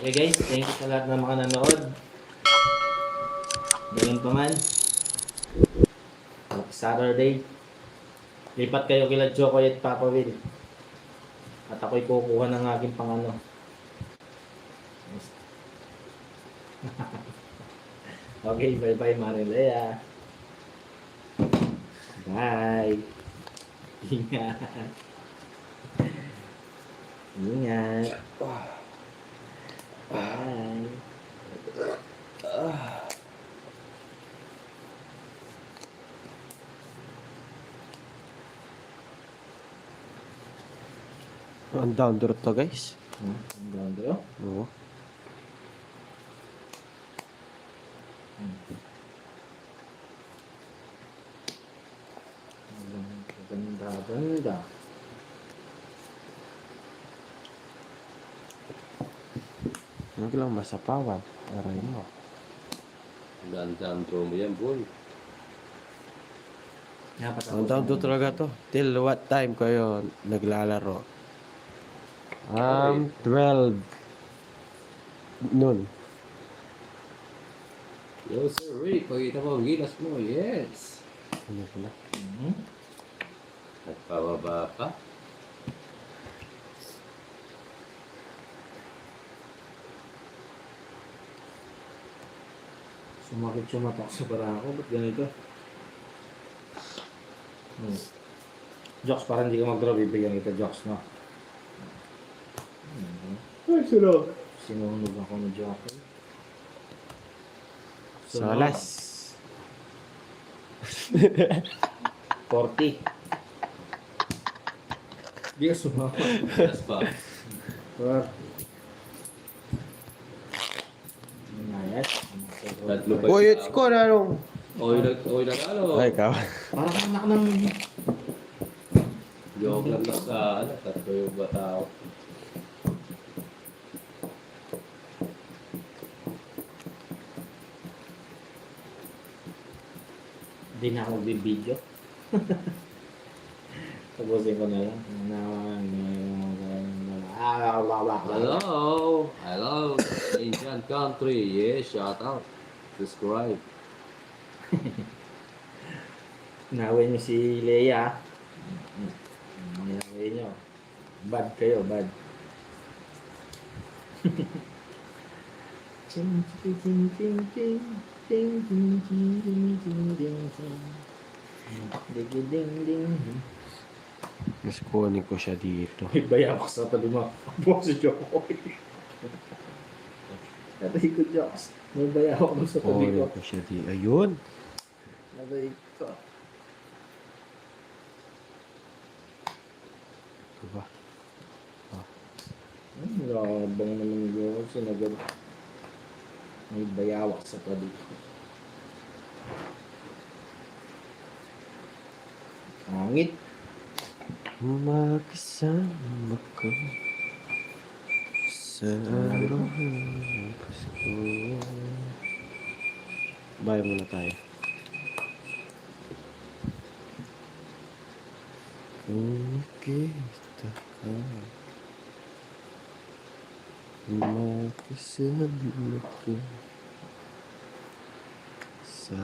Okay guys, thank you sa lahat ng mga nanood. Ganun pa man. Happy Saturday. Lipat kayo kila Jokoy at Papa Will. At ako'y kukuha ng aking pangano. Okay, bye-bye Marilea. Bye. Ingat. Ingat. Bye. Ang down the road to, guys. Ang ganda. Oo. Ganda. Huwag lang masapawan. Aray mo. Ganda ang draw mo yan, boy. Ang down to talaga to. Till what time kayo naglalaro? 12 noon. Yo, sir, Rick. Pagkita mo ang gilas mo. Yes. Ano sila? Nagpababa ka. Sumakit sa para ako. Ba't ganito? Jokes, parang hindi ka mag-draw. Bibigyan kita jokes, no? Ay, sila. Sinunog ako ng jockey. Salas. 40. Hindi ka sumama. Yes pa. Or... Ayat. Tatlo pa. Uy, it's ko na nung. Oy, nag-ano. Ay, ikaw. Parang anak ng... Joke lang na sa ano. Tatlo yung batao. Hindi na ako bibidyo. Tapusin ko na lang. Hello. Hello. Asian country. Yes, shout out. Subscribe. Nawin niyo si Leia. Nawin niyo. Bad kayo, bad. Ching ching ching ching ching ching ching ching ching ching ching ching. Ding ding ding. Mas kunin ko siya dito. May bayawak sa tabi mo. Buwag si Jokoy. Natay ko, Jokes. May bayawak mo sa tabi Kunin ko. ko siya dito. Ayun. Natay ko. Ito ba? Labang naman yung sinagad. May bayawak sa tabi ko. Angit. Magkasama ko sa araw ng Pasko. Bye muna tayo. Kung nakita ka, magkasama ko sa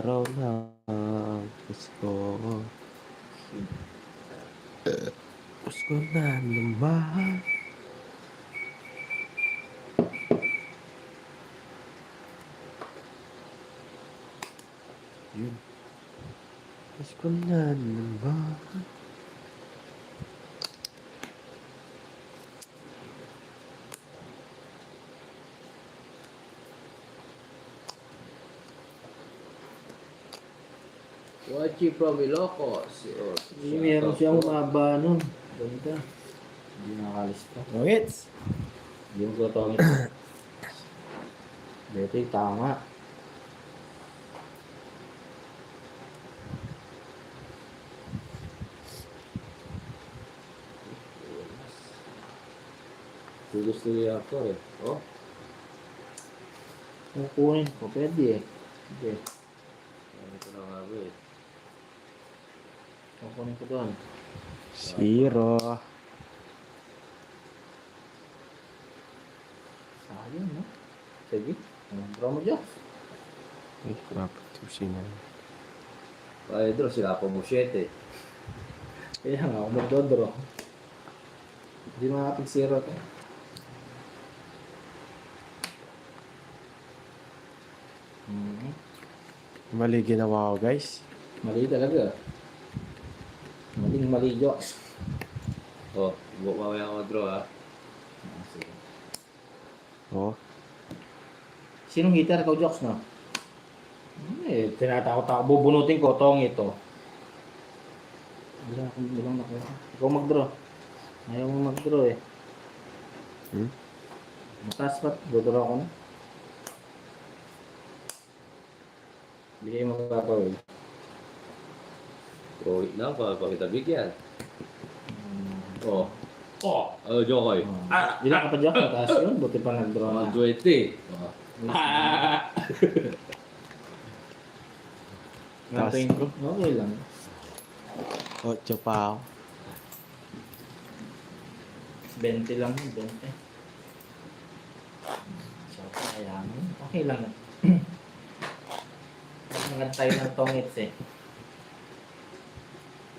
araw ng Pasko. Pasko na naman. Yun. Pasko na naman. Wachi from Ilocos. Meron siyang maba nun. Ganda. Hindi nakalista. Tongits! Hindi mo ko tongits. Dito yung tama. Gusto niya ako eh. Oh. Kukunin ko. Pwede eh. Sige. Ano ko na nga ba eh. Kukunin ko doon. 0. Ayun, no? Sige. Draw mo dyan. Ay, kapatusin na. Ay, draw, sila pa mo 7. Kaya nga, ako magdodraw. Hindi makapag-zero to. Hmm. Mali ginawa ko, guys. Mali talaga. Mali jokes. Oh, buka mamaya ako draw ha. Sige. Oh. Sinong hitter? Ikaw jokes, no? Tinatakot ako. Bubunutin ko. Tong ito. Wala akong bilang nakuha. Ikaw mag-draw. Ayaw mo mag-draw eh. Hmm? Mataas pa. Dodraw ako na. Bigay mo papawid. Draw it na, pakita bigyan. Oh. Oh, Jokoy. Ilan ka pa dyan? Mataas yun. Buti pa nag-draw na. 120. Oh. Natin ko. Okay lang. 8 pa ako. 20 lang yun. 20. So, kaya okay lang. Nangantay ng tongits eh.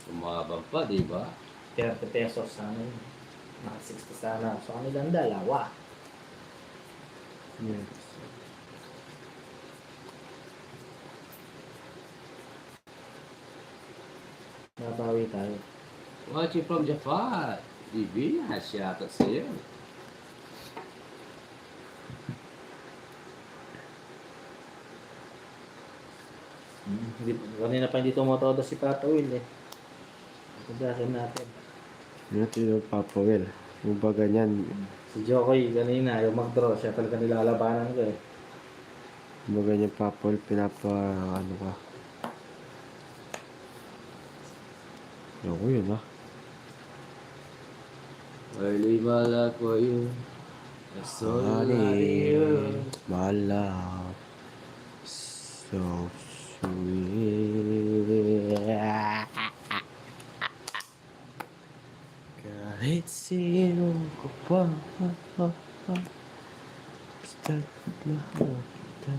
Umabang pa, di ba? 30 pesos sana yun. Naka 60 sana. So, kanilang dalawa. Hmm. Nabawi tayo. Watching from Japan. DB, shoutout sa'yo. Kanina pa hindi tumotodo si Papa Will eh. Pagdasan natin. Ito yung Papa Will. Yung ba ganyan, Si Jokoy kanina, yung mag-draw, siya talaga nilalabanan ko eh. yung ba ganyan Papa Will, ano ka. Ako yun ah. Early mala ko yun. Honey, my love, so sweet. Kahit sino ko pa, basta't mahal kita.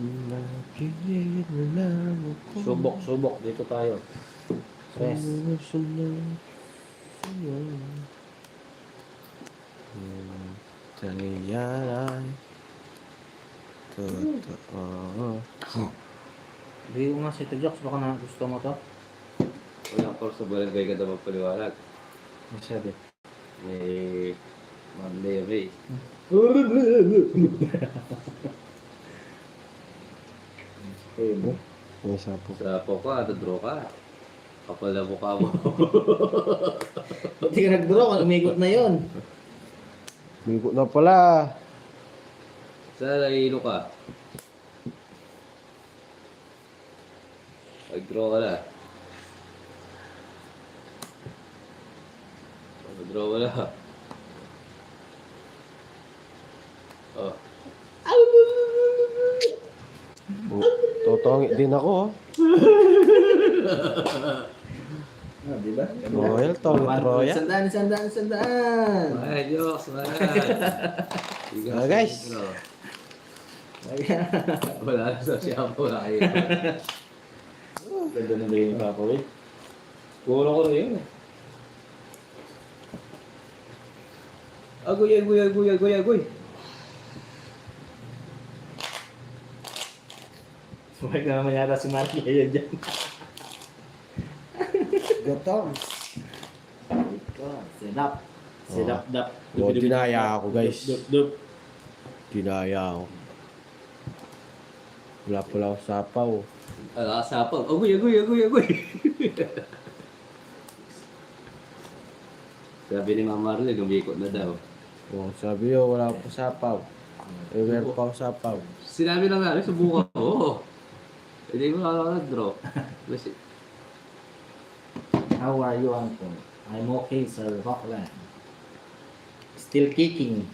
Makinig na lang ako. Subok. Dito tayo. Stress. Sumusunod sa'yo. Tangyayari totoo. Hindi ko nga si Jokes, baka na gusto mo to. Wala pa sa barangay ka daw magpaliwanag. Masyado. May Monday Ray. Okay mo. May sapo. Sa poka, draw ka. Kapal na mukha mo. Ba't ka nag-draw? Umikot na yun. Bigo na pala. Sa nahihilo ka. Mag-draw ka na. Mag-draw ka na. Oh. Totongit din ako. Di ba? Royal Tongit Royal. Sandaan. Ay, Diyos, man. Guys. Wala na sa siya po na kayo. Ganda na ba yung Papa Will? Kulo ko na yun. Agoy. Sumay ka naman yata si Marky ayan dyan. Gatong. Sedap. Dap. Oh, dinaya ako, guys. Dup. Dinaya ako. Wala pala ako sapaw. Sapaw. Agoy. Sabi ni Mama Marlene, umikot na daw. Oh, sabi yo, wala ako sapaw. Eh, meron pa ako sapaw. Sinabi lang nga, subukan ko. Hindi ko nag-draw. Kasi, How are you, Uncle? I'm okay, Sir Rockland. Still kicking.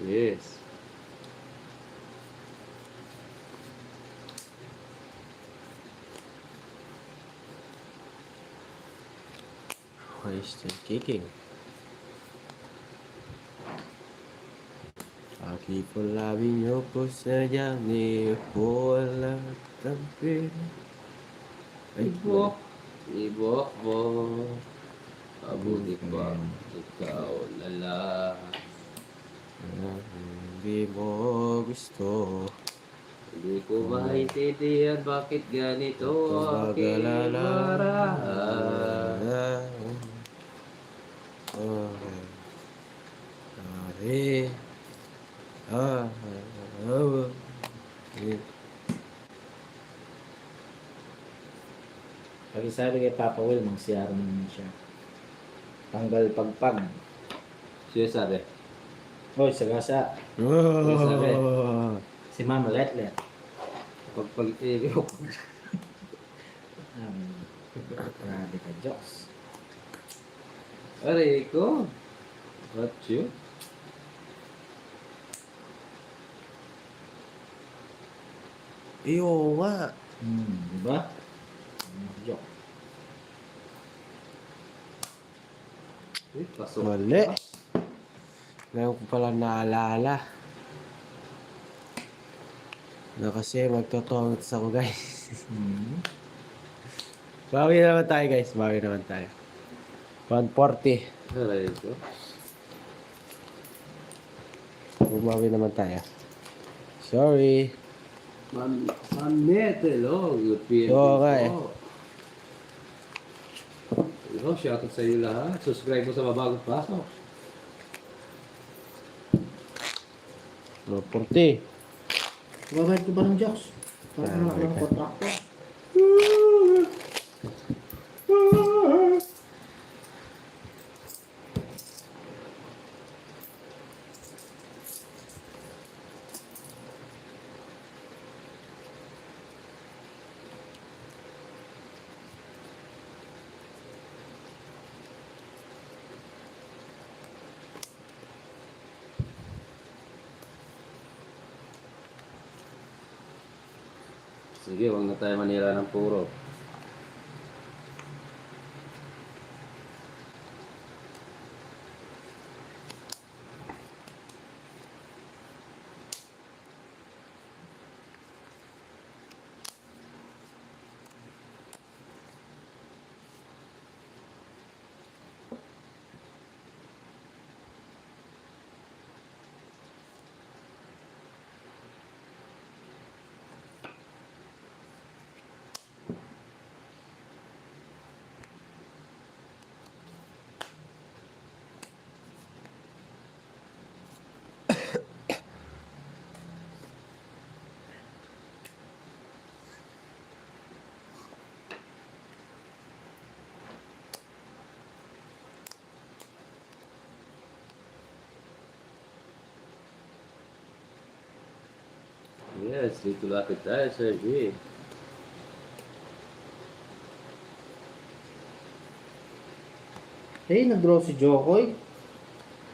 yes. Why is still kicking? Aquí por la viña pues ya ni por la tampil. Ay, Ibok mo. Mabuti pa. Ikaw na lang. hindi mo gusto. Hindi ko maintindihan bakit ganito aking Pag-alala. marahan. Okay. Ari. Ah. Ah. Pag sabi kay Papa Will, mag-CR naman siya. Tanggal pagpag. Siya sabi, Hoy, sagasa. Oh. Si Mama Letlet. pagpag-ibig ko. Grabe ka, Diyos. Aray ko. What you? Iyo nga. Diba? Diyos. Pasok. Mali. Ngayon ko pala naalala. Na kasi magtotongits ako guys. Bawi naman tayo guys. Bawi naman tayo. 140. Aray ko. Bumawi naman tayo. Sorry. Manete, lo. Good feeling. Oo nga eh. Hello, shoutout sa iyo lahat. Subscribe mo sa Mabagong Pasok. 140. Babayad ko ba ng Diyos? Para Ah, na ng okay. kontrakto. Sige, huwag na tayo manira ng puro. Yes, dito lapit tayo, Sir G. Nag-draw si Jokoy.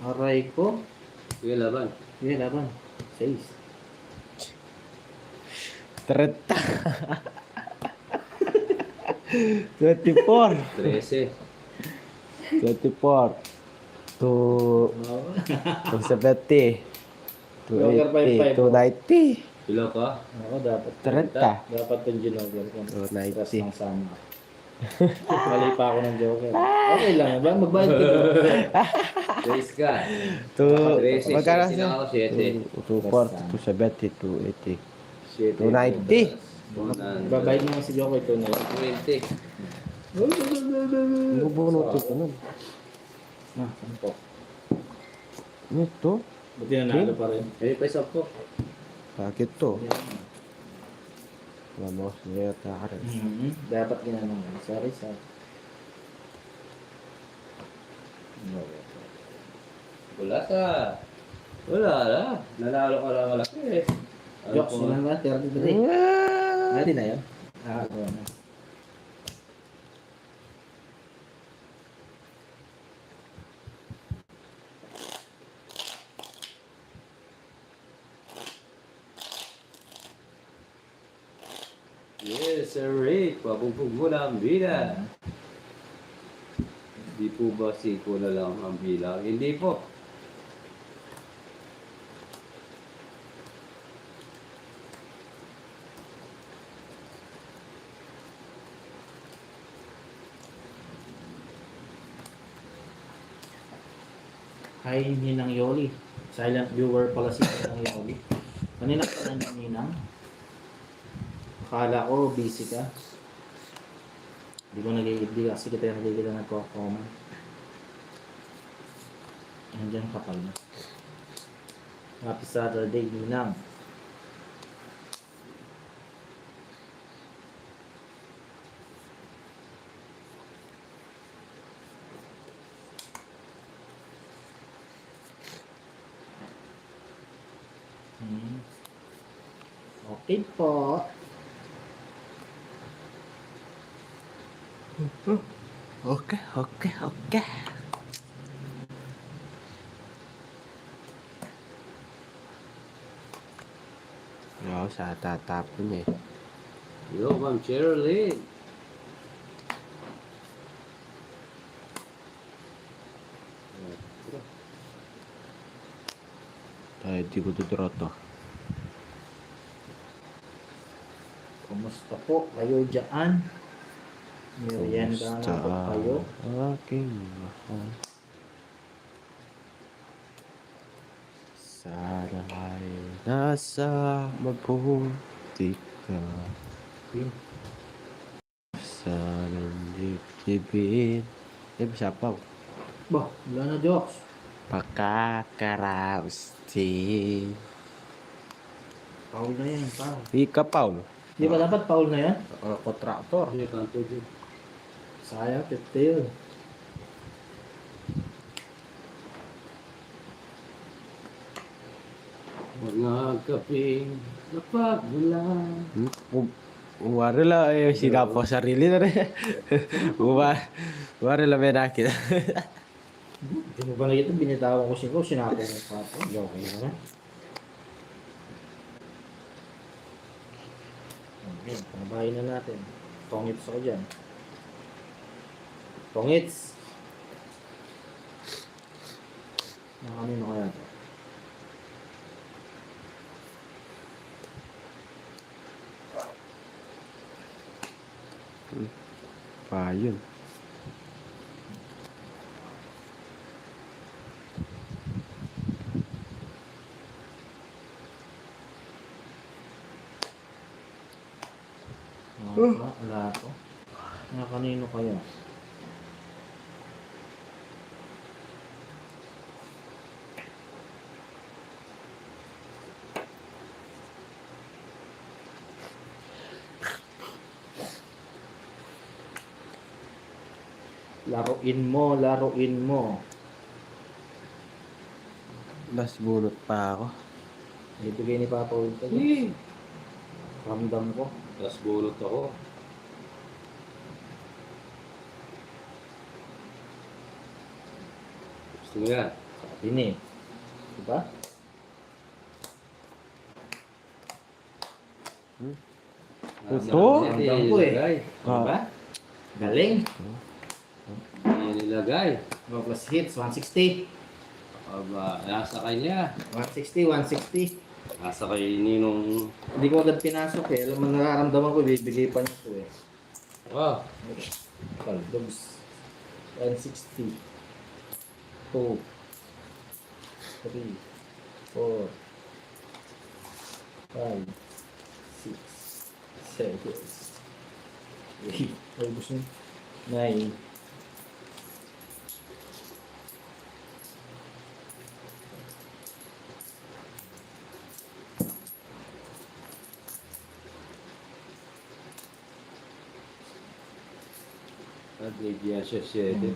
Aray ko. Sige, laban. Sige, laban. 6. 30. 24. 13. 24. 270. Joker 280. 290. Pilo ka? Ako, dapat. 30. Dapat yung Joker ko. Oh, Stress 90. ng sama. Mali pa ako ng Joker. Okay lang, ba? Magbayad ka doon. Race ka. Magkano? Sino ako? 7. 240, 270, 280. 290. 290. Babayad mo si Joker ito na. 20. Bubunot ko nun. Sampo. Ito? Buti na nalo pa rin. May pa isang po. Bakit to? Vamos, niya tayo. Dapat ginanong. Sorry. Wala ka. Wala na. Nanalo ka lang malaki eh. Jokes mo lang ba? 33. Natin na yun. Ako na. Yes, Sir Rick. Pabugbog mo na ang bida. Hindi po ba 5 na lang ang bilang? Hindi po. Hi, Ninang Yoli. Silent viewer pala si Ninang Yoli. Kanina ka na ni Ninang. Akala ko busy ka. Hindi ko nagigibdi kasi kita yung nagigila nagko-comment. Nandiyan ka pala. Happy Saturday, Ninang. Okay po. Okay, okay, okay. Oo, sa tatapon eh. Yo, Ma'am Cheryl. Ay, di ko tuturo to. Kumusta po kayo dyan? Merienda na po kayo? Aking mahal. Sana ay nasa mabuti ka. Sana dibdibin. Eh, sapaw. Bah, wala na jokes. Pagkakaraustin. Paul na yan, Paul. Ika, Paul. Di ba dapat Paul na yan? Kontraktor. Ano yung kanto dyan? Sayang, 50 yun. Mga kaping napagmulan. Wari lang eh, sinapo sarili na rin. Wari lang may nakita. Hindi mo ba na ito, binitawan ko siya, sinako mo pa ito. Okay na. Okay, panabahin na natin. Tongits ako dyan. Tongits! Nakanino kaya ito? Pa yun. Wala ito. Nakanino kaya? Laruin mo, laruin mo. Last bunot pa ako. Ibigay ni Papa Will ito. Ramdam ko. Tapos bulot ako. Gusto mo yan? Sabi ni. Diba? Ito? Ramdam ko eh. Diba? Galing. Yan nilagay. 2 plus hits, 160. Aba, nasa kanya. 160, 160. Nasa kay Ninong. Hindi ko agad pinasok eh. Alam mo, nararamdaman ko, bibigay pa niya ito eh. Wow. Kaldogs. 160. 2. 3. 4. 5. 6. 7. 8. Ay, gusto niyo. 9. At bigyan siya 7.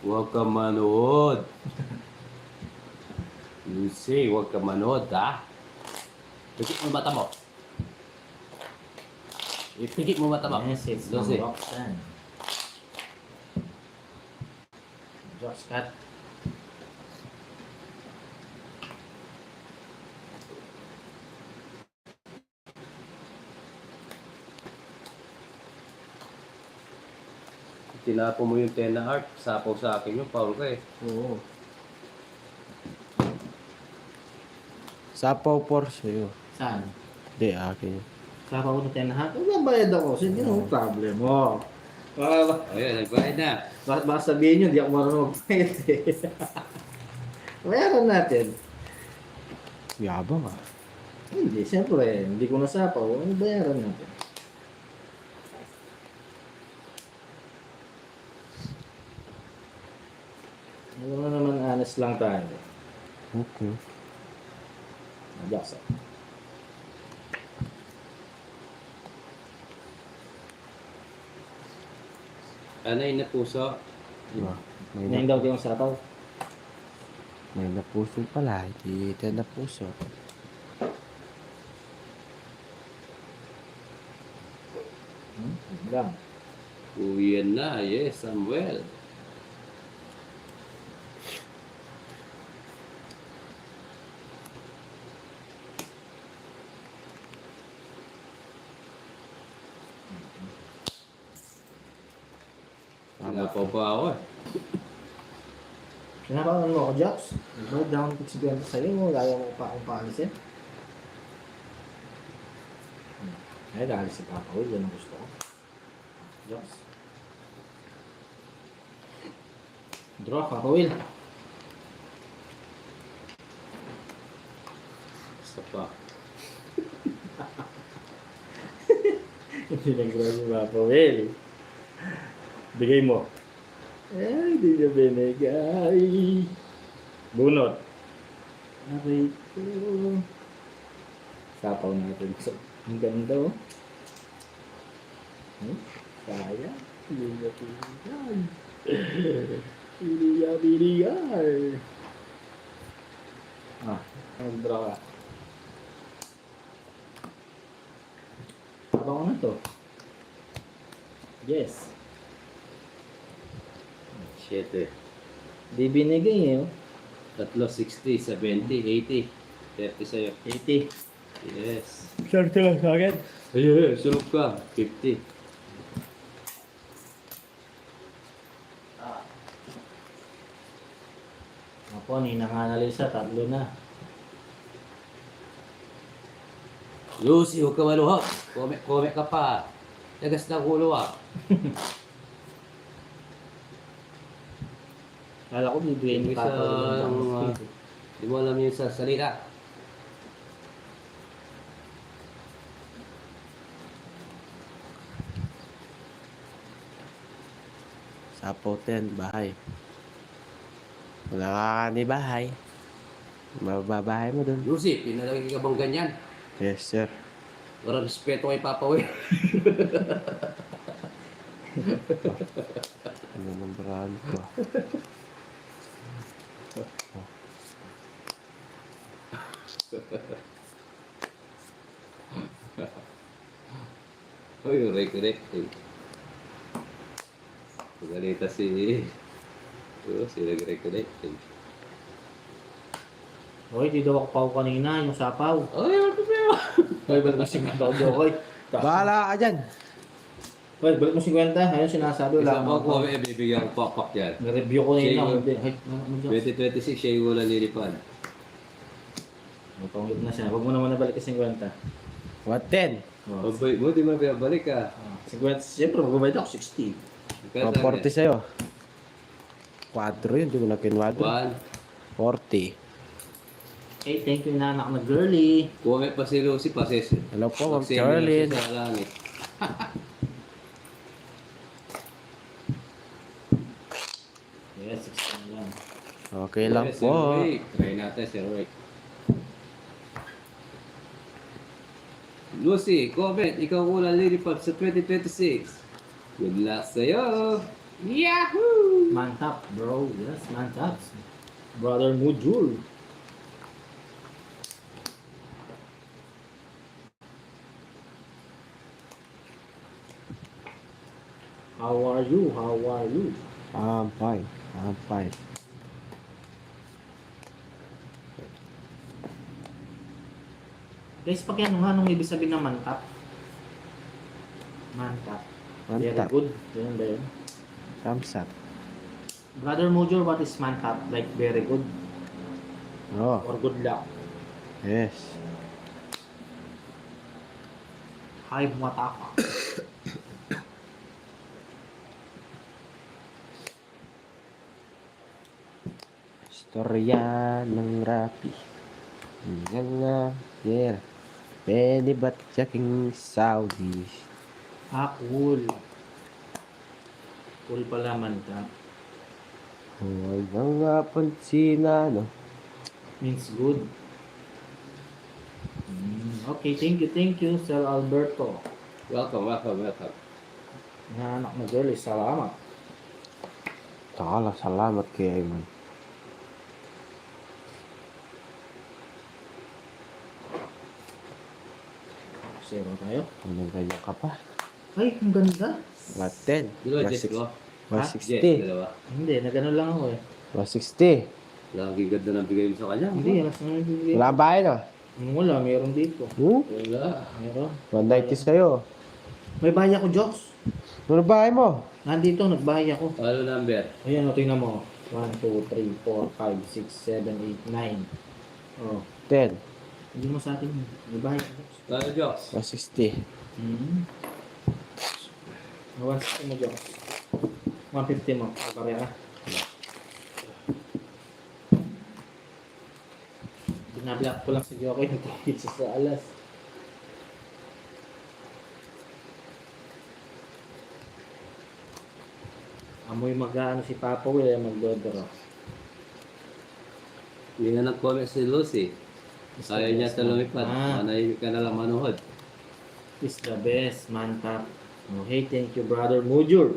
Huwag ka manood. You say, huwag ka manood, ha? Pikit mo mata mo. Ipikit mo mata mo. Yes, it's Dosi. Roxanne. Josh Cat. Tinapo mo yung 10 na heart. Sapaw sa akin yung foul ka eh. Oo. Sapaw por sa'yo. Saan? Hindi, akin yun. Sapaw na 10 na hat. Wala bayad ako. Sige, no problem. Oh. Ayan, nagbayad na. Baka sabihin nyo, di ako marunong magpahit eh. Bayaran natin. Yabang ah. Hindi, siyempre, hindi ko nasapaw. Ano bayaran natin? Alam mo naman, honest lang tayo. Okay. Nabasa. Anay na puso. Ah, may Ngayon daw yung sapaw. may napuso pala. Hindi ito napuso. Yun lang. Uwian na. Yes, Samuel. Sinapaw pa ako eh. Pinapakan mo ako, Japs. Ikaw, down to 50 sa'yo mo. Ayaw mo pa akong paalisin. Ay, dahil si Papa Will, yan ang gusto ko. Japs. Draw, Papa Will. Basta pa. Hindi nag-draw si Papa Will. Bigay mo. Ay, hindi niya binigay. Bunot. Aray ko. Sapaw natin. So, ang ganda oh. Kaya. Hindi niya binigay. Hindi niya binigay. Mag-draw ka. Sapaw ko na to. Yes. 7. Di binigay eh. Oh. 3, 60, 70, 80. 30 sa'yo. 80. Yes. Swerte lang sa akin. Ayun, sulog ka. 50. Ako, ninanganalisa, 3 na. Lucy, huwag ka maluhok. Comment ka pa. Tagas ng ulo ah. Kala ko bibigay ni Yung Papa isang, ng di mo alam yung sa salita. Sapaw 10, bahay. Wala ka ni bahay. Mababahay mo dun. Lucy, pinalagay ka bang ganyan? Yes, sir. Para respeto kay Papa Will. Ano ng brand ko? Uy, reconnecting. Pagalita si... si nag-reconnecting. Hoy, di daw ako pao kanina, yung sapaw. Ay, ano problema? Hoy, balik mo 50 ako daw, hoy. Bahala ka dyan! Hoy, balik mo 50. Ayun, sinasabi, wala Isang akong ko, bibigyan ko pakpak yan. Nireview ko na yun. Sige. Hindi. Ay, ano dyan? 2026, siya yung ulan nilipad. Pangit na siya. Huwag mo naman nabalik ka 50. What 10? Oh. Pabay mo, di mo pinabalik ka. 50, siyempre, magbabayad ako 60. Mga 40 sa'yo. 4 yun, di mo na kinwadro. 1. 40. Hey, thank you na anak na girly. Comment pa si Lucy pa, sis. Hello po, Ma'am Mag-send na Charlene. siya sa langit. Yes, 60 na lang. Okay lang Yes, po. Sir Rick. Try natin, Sir Rick. Lucy, comment. Ikaw ulan lilipad sa 2026. Good luck sa'yo. Yahoo! Mantap, bro. Yes, mantap. Brother Mujul. How are you? How are you? I'm fine. I'm fine. Guys, pag ano nga, anong ibig sabihin ng mantap? Mantap. Very Mantap. good. Yan ba yun? Thumbs up. Brother Mujul, what is mantap? Like very good Oh, or good luck? yes. Hi, matapa. Storya ng rapi. Hanggang nga, yeah. Pwede ba't jaking Saudi? Cool. Cool pala manta. Hanggang nga pansina, no? Means good. Okay, thank you, Sir Alberto. Welcome, welcome, welcome. Nga anak na girl, salamat. Takala, salamat kay Ayman. Zero tayo. Anong ganyan ka pa? Ay, ang ganda. What 10? Dalawa, Jess ko. 160. Dalawa. Hindi, nagano lang ako eh. 160. Lagi ganda ng bigay mo sa kanya. Hindi, alas na nagbibigay. Wala ba yun, ah? Wala, meron dito. Wala. Meron. 190 sa'yo. May bahay ako, Jokes. Ano bahay mo? Nandito, nagbahay ako. Ano number? Ayan, o, tingnan mo. 1, 2, 3, 4, 5, 6, 7, 8, 9. Oh, 10. hindi mo sa akin. May bahay ako. Ano, Jox? 160. May 160 mo, Jokes. 150 mo. Pareha ka. Binablock ko lang si Jokoy. Nagkakit siya sa alas. Amoy mag-ano si Papa Will, magdodoro. Hindi nga nag-comment si Lucy. Ayaw niya sa lumipad. Manay ka na lang manuhod. Is the best, mantap. Oh, hey, thank you, brother Mujur.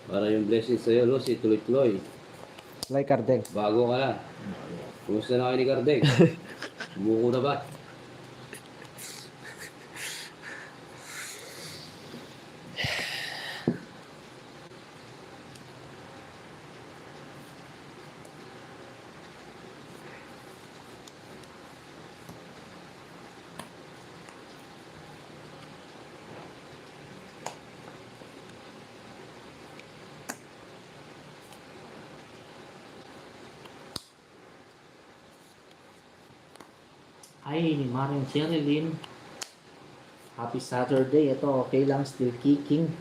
Para yung blessing sa'yo, Lucy, tuloy-tuloy. Like Cardeng. Bago ka na. Kumusta na kayo ni Cardeng? Bumuko na ba? Ay, ni Maring Cherilyn. Happy Saturday. Ito, okay lang. Still kicking.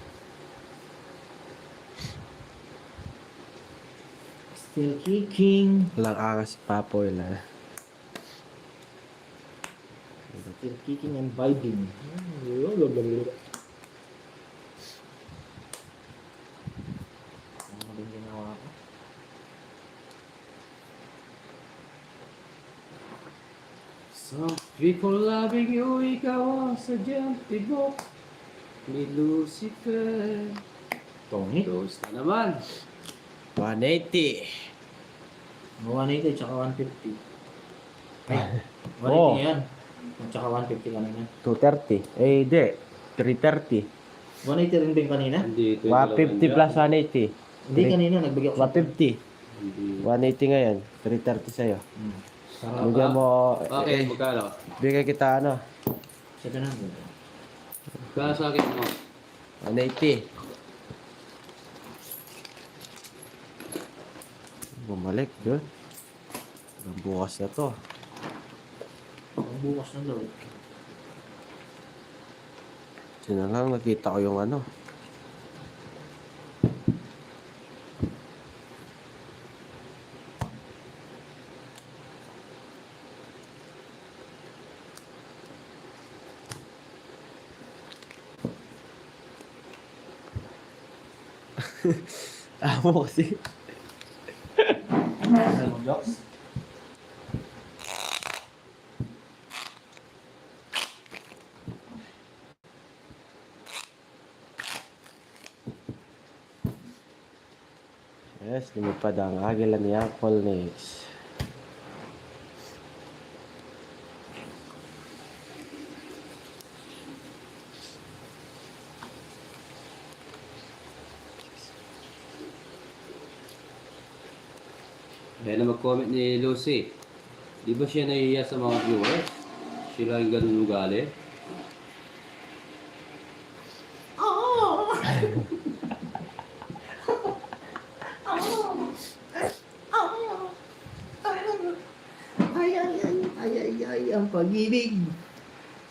Still kicking. Walang angas si Papo yun, ah. Still kicking and vibing. Ano din ginawa ko? Some people loving you, ikaw ang sadyang tibok ni Lucifer. Tony? Close na naman. 180. 180 tsaka 150. Ay, 180 Oh. yan. At tsaka 150 kanina. 230. Eh, hindi. 330. 180 rin ba yung kanina? Hindi ito 150 plus 180. Hindi kanina, nagbigay ako. 150. Hindi. 180 ngayon. 330 sa'yo. Para Bigyan mo, Okay, magkano? bigyan kita ano, 700. Magkano sa akin mo? 180. Bumalik, yun. Hanggang bukas na to. Ang bukas na daw. Sino lang, nakita ko yung ano. Amo kasi. Ano mo, Joks? Yes, lumipad ang agila ni Uncle Nix. Kaya na mag-comment ni Lucy. Di ba siya nahihiya sa mga viewers? Sila yung ganun ugali? Ay, ang pag-ibig.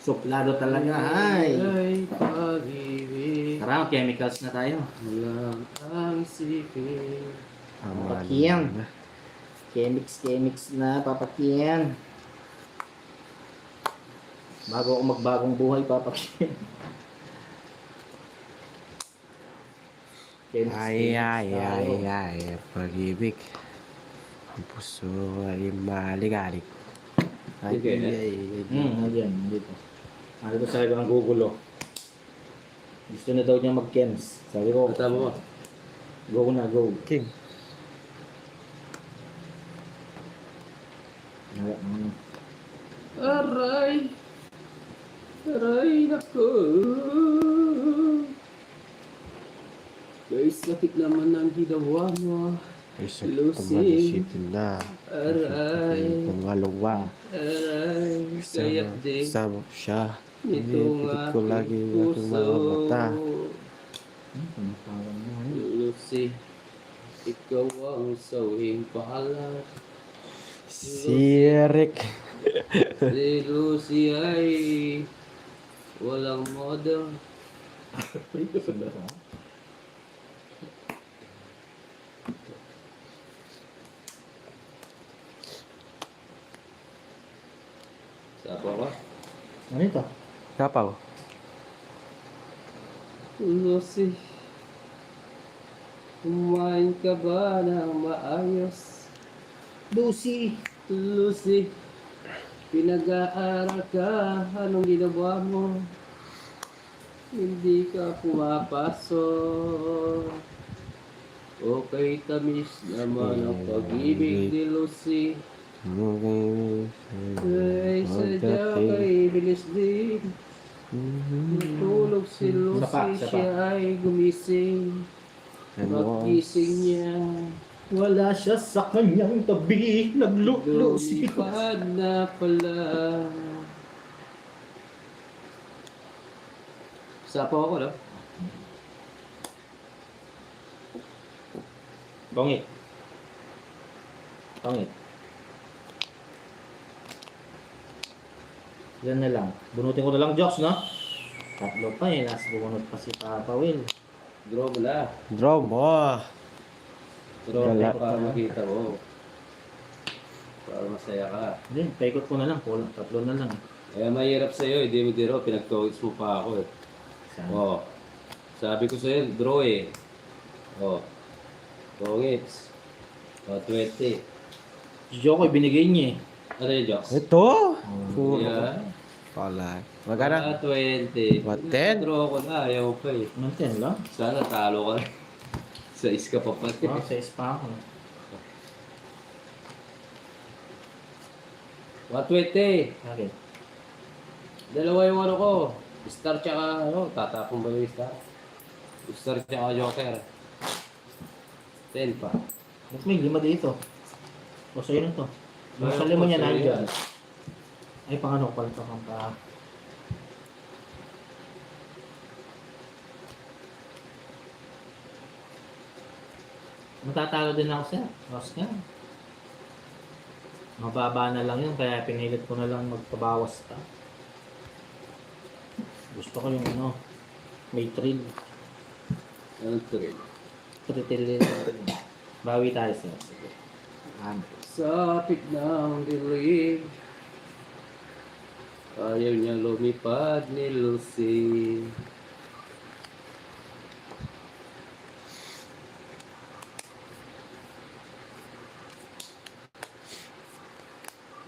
Suplado talaga, ay. Ay, pag-ibig. Tara, chemicals na tayo. Walang ang isipin. Tama Pakiyan. na. Chemix na, papakiyan. Bago ako magbagong buhay, papakiyan. Ay, pag-ibig. Ang puso ay maligalig. Ay, Okay, Nandiyan, dito. Ano to sabi ko ng gugulo. Gusto na daw niya mag-chems. Sabi ko, Tama mo. go na, go. King. Aray! Aray, naku! May sakit naman ang ginawa mo. Ay, sa Lucy. pag-isipin na. Aray! Pangalawa. Aray! Kayak din. Sama siya. Ito nga ko lagi ang aking mga mata. Lucy, ikaw ang sawing pala. Si Eric. Si Lucy ay walang modo. Sapa ka? Ano ito? Kapaw. Lucy, kumain ka ba ng maayos? Lucy! Lucy, pinag-aaral ka, anong ginawa mo? Hindi ka pumapasok. Okay, tamis naman ang pag-ibig ni Lucy. Ay, sadya kay bilis din. Natulog si Lucy, Sapa. siya ay gumising. Pagkising niya, Wala siya sa kanyang tabi. Naglulusy. lumipad na pala. Sapo ako, no? Pangit. Pangit. Yan na lang. Bunutin ko na lang jokes, no? Tatlo pa eh. Last bunot pa si Papa Will. Draw mo na. Draw mo. Draw mo Gala. para makita mo. Para masaya ka. Hindi, paikot ko na lang. Kulang. Tatlo na lang. Kaya mahirap sa'yo, hindi mo diro, pinag-togits mo pa ako eh. Saan? Oh. Sabi ko sa'yo, draw eh. Oh. Togits. Oh, 20. Si Joko, binigay niya eh. Ano yung jokes? Ito. Yan. Pala. Magkano? 20. What, 10? Draw ko na, ayaw ko pa eh. Mantin lang. Sana talo ka. Sa iska pa pati. Oh, sa spa ako. 120. Bakit? Dalawa yung ano ko. Star tsaka ano, tatapong ba yung star? Star tsaka joker. 10 pa. Ba't may 5 dito? O sa'yo na to. Yung sa Ayun limo po, niya sa'yo nandiyan. yan. Ay, pang ano, palito kang pa. Matatalo din ako sir. Oscar. Mababa na lang yun, kaya pinilit ko na lang magpabawas pa. Gusto ko yung ano, may thrill. Anong thrill? Thrill. Bawi tayo sir. Sige. Sa ng dilig, ayaw niya lumipad ni Lucy.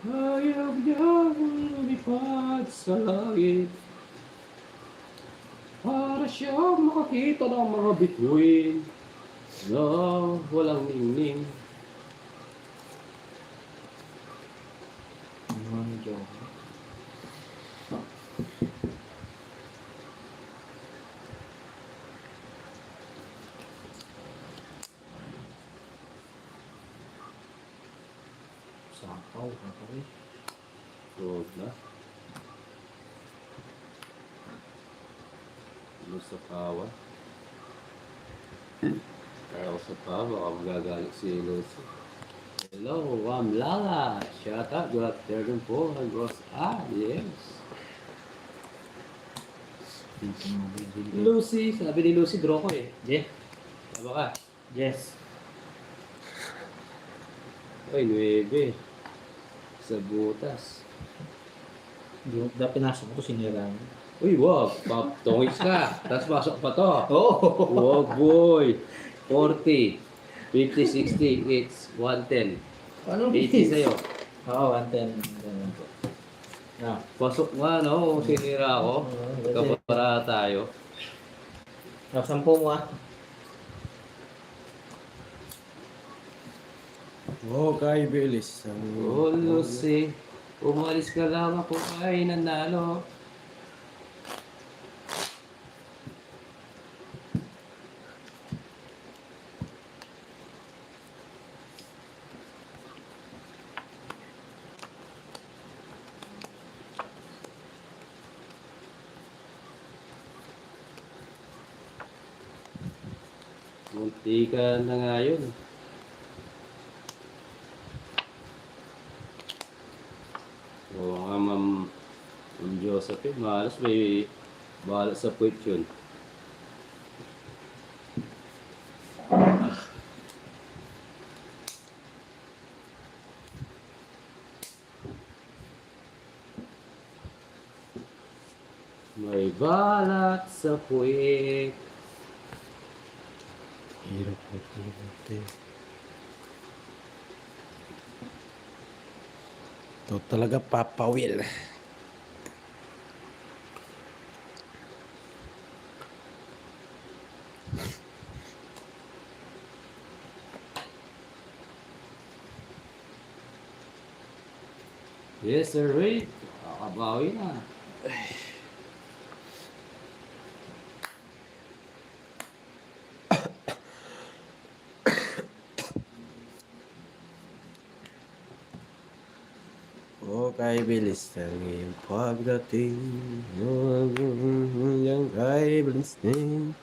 Ayaw niya lumipad sa langit para siya makakita ng mga bituin na walang ningning. Sapaw, okay. Huwag na. Ano sa kawa? Kaya ko sa kawa, baka magagalit si Lucy. Hello, I'm Lala. Shout out, good afternoon po. And Ross, yes. Lucy. Sabi ni Lucy, draw ko eh. Yeah. Tama ka. Yes. Ay, 9. Sa butas. Hindi mo na pinasok ko, sinira mo. Uy, wag. Tungis ka. Tapos pasok pa to. Oo. Wag, boy. 40. 50, 60. It's 110. Anong 80 sa'yo. Oo, 110. Ganun po. Ah. Pasok nga, no? Sinira ako. Kapara tayo. Ah, 10 mo ah. Okay, bilis. Oh, Lucy. Umalis ka lang ako ay nanalo. Munti ka na nga yun. Oo nga, Ma'am Josephine, malas may bahala sa puwit yun. May balat sa puwit. Hirap na pumunti. Ito talaga papawil. Yes, sir, Ray. Kakabawi na. Okay, bilis ng iyong pagdating. Yung kay bilis din.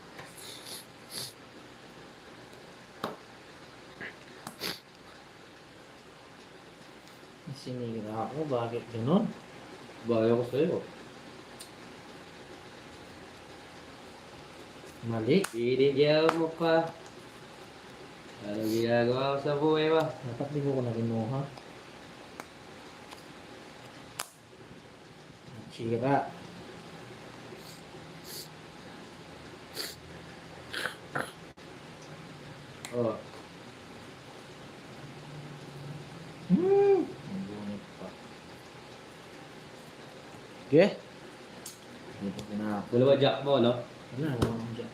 Sinira ako, bakit ganun? Bayo ko sa'yo. Mali. Binigyan mo pa. Anong ginagawa ko sa buhay ba? Dapat di mo ko na kinuha. Sira. Oh, Ang bunit pa. Okay? Dito na ako. dalawa jack mo, no? Wala naman dyan.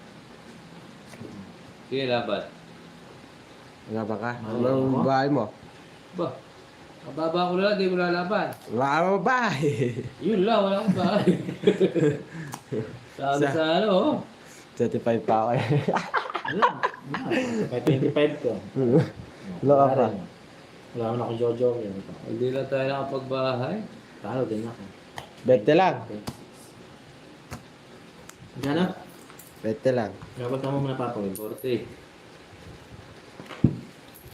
Sige, laban. Nga ba ka? Mali Anong mo? bahay mo? Ba, kababa ko na lang, di mo lalaban. Wala ka ba bahay? Yun lang, wala akong bahay. Sabi Sa- sa ano, oh. 35 pa ako eh. Wala. May 25 ko. Wala ka pa. Wala naman ako Jojo. Hindi lang tayo nakapagbahay. Talo din ako. Bete lang. Gana? Bete lang. Dapat ka mo muna papawin. 40.